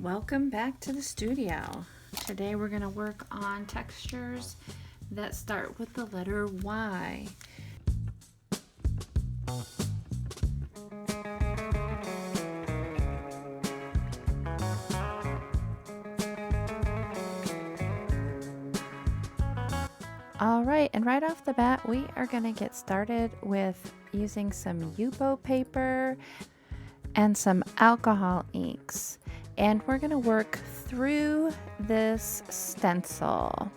Welcome back to the studio. Today we're going to work on textures that start with the letter Y. Alright, and right off the bat we are going to get started with using some Yupo paper and some alcohol inks. And we're going to work through this stencil.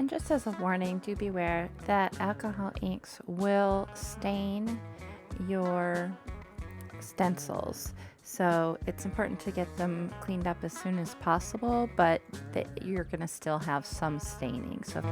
Just as a warning, do beware that alcohol inks will stain your stencils. So it's important to get them cleaned up as soon as possible, but you're going to still have some staining. So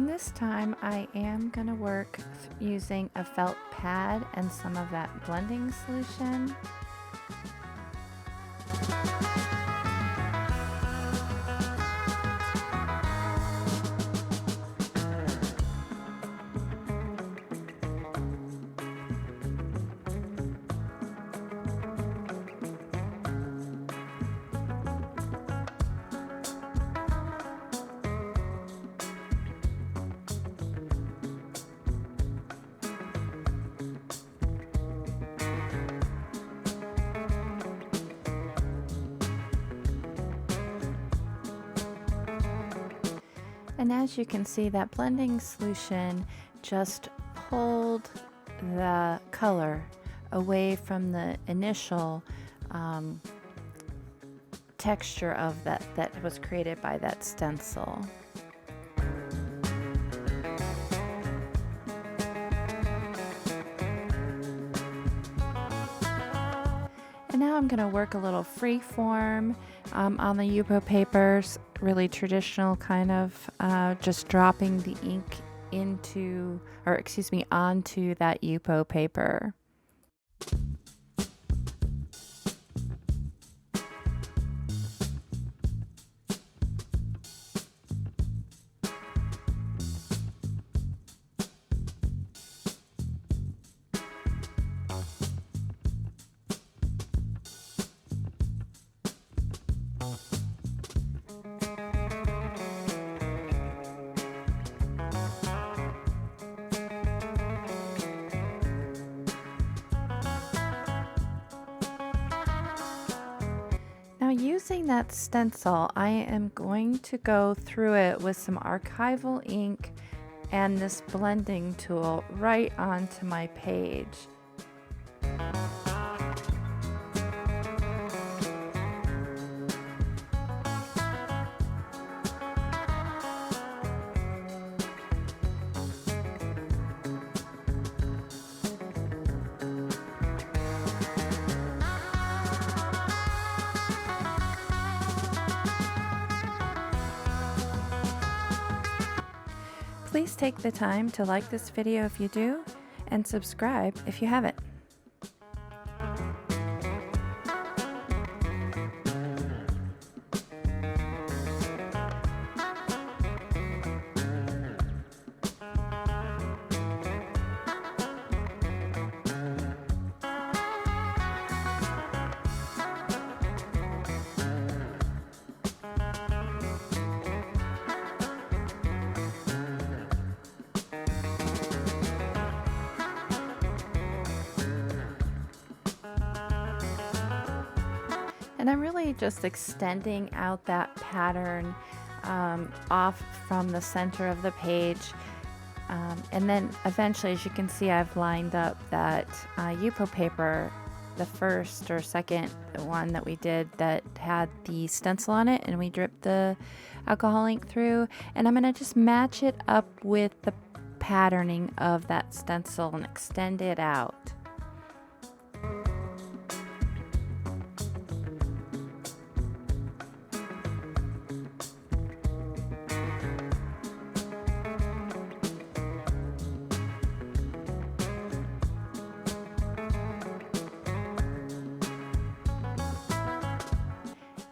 this time I am going to work using a felt pad and some of that blending solution. And as you can see, that blending solution just pulled the color away from the initial texture of that was created by that stencil. And now I'm going to work a little free form on the Yupo papers, really traditional kind of just dropping the ink onto that Yupo paper. Now, using that stencil, I am going to go through it with some archival ink and this blending tool right onto my page. Please take the time to like this video if you do, and subscribe if you haven't. And I'm really just extending out that pattern off from the center of the page. And then eventually, as you can see, I've lined up that Yupo paper the first or second one that we did that had the stencil on it, and we dripped the alcohol ink through, and I'm going to just match it up with the patterning of that stencil and extend it out.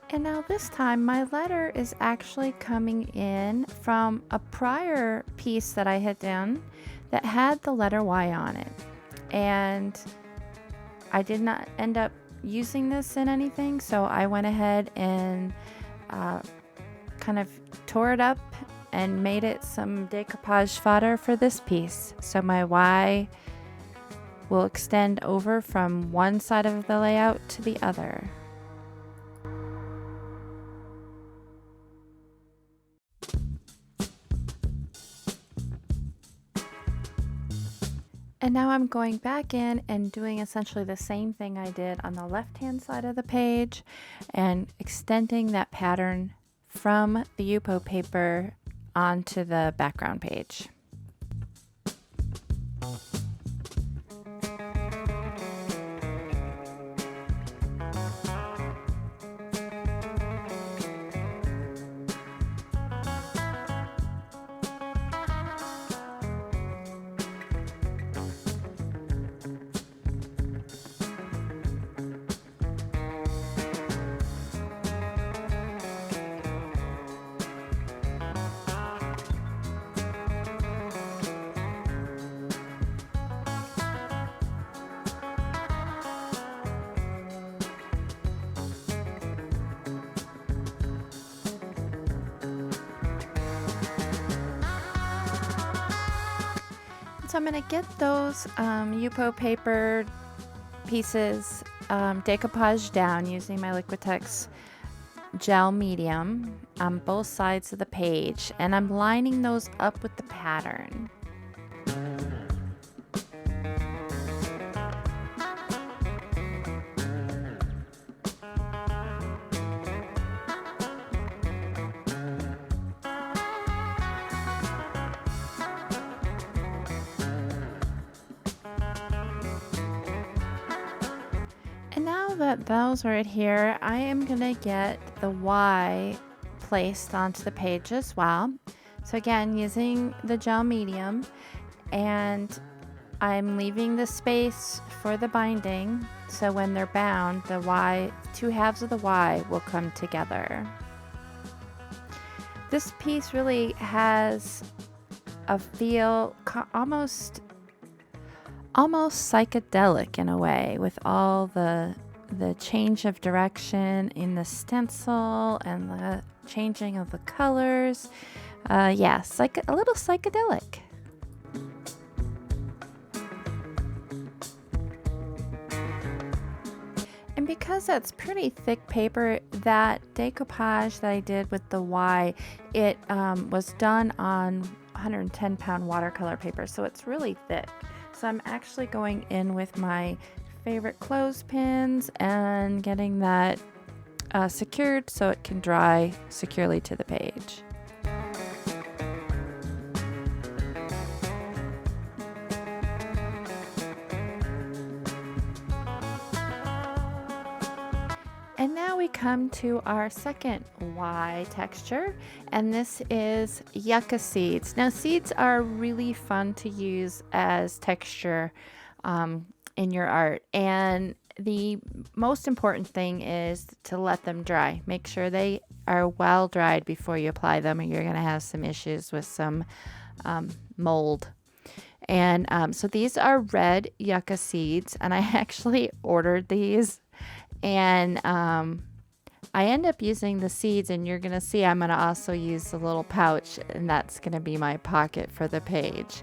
And now this time my letter is actually coming in from a prior piece that I had done that had the letter Y on it. And I did not end up using this in anything, so I went ahead and kind of tore it up and made it some decoupage fodder for this piece. So my Y will extend over from one side of the layout to the other. And now I'm going back in and doing essentially the same thing I did on the left-hand side of the page and extending that pattern from the Yupo paper onto the background page. So I'm going to get those Yupo paper pieces decoupaged down using my Liquitex gel medium on both sides of the page, and I'm lining those up with the pattern. And now that those are here, I am going to get the Y placed onto the page as well. So again, using the gel medium, and I'm leaving the space for the binding, so when they're bound, the Y, two halves of the Y will come together. This piece really has a feel almost psychedelic in a way, with all the change of direction in the stencil and the changing of the colors. Yes, like a little psychedelic. And because that's pretty thick paper, that decoupage that I did with the Y, it was done on 110-pound watercolor paper, so it's really thick. So I'm actually going in with my favorite clothespins and getting that secured so it can dry securely to the page. And now we come to our second Y texture, and this is Yucca Seeds. Now, seeds are really fun to use as texture in your art, and the most important thing is to let them dry. Make sure they are well dried before you apply them, or you're going to have some issues with some mold. And so these are red Yucca Seeds, and I actually ordered these. And I end up using the seeds, and you're going to see I'm going to also use the little pouch, and that's going to be my pocket for the page.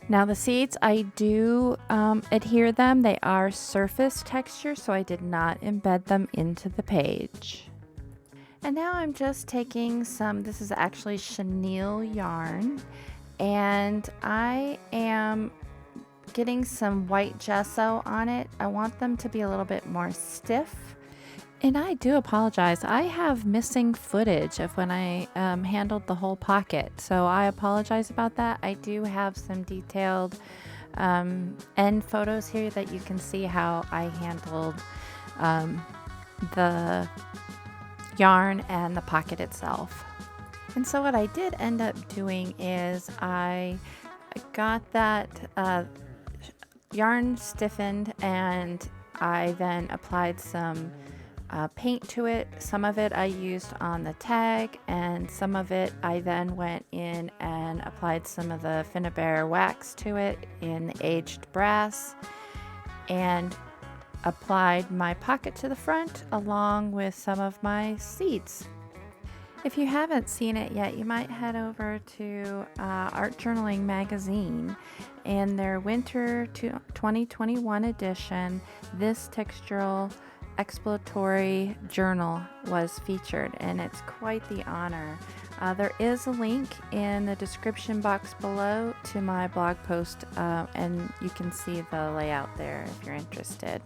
Now the seeds, I do adhere them. They are surface texture, so I did not embed them into the page. And now I'm just taking some, this is actually chenille yarn, and I am getting some white gesso on it. I want them to be a little bit more stiff. And I do apologize. I have missing footage of when I handled the whole pocket. So I apologize about that. I do have some detailed end photos here that you can see how I handled the yarn and the pocket itself. And so what I did end up doing is I got that yarn stiffened, and I then applied some paint to it. Some of it I used on the tag, and some of it I then went in and applied some of the Finnabair wax to it in aged brass, and applied my pocket to the front along with some of my seeds. If you haven't seen it yet, you might head over to Art Journaling magazine, and their winter 2021 edition, this textural exploratory journal was featured, and it's quite the honor. There is a link in the description box below to my blog post, and you can see the layout there if you're interested.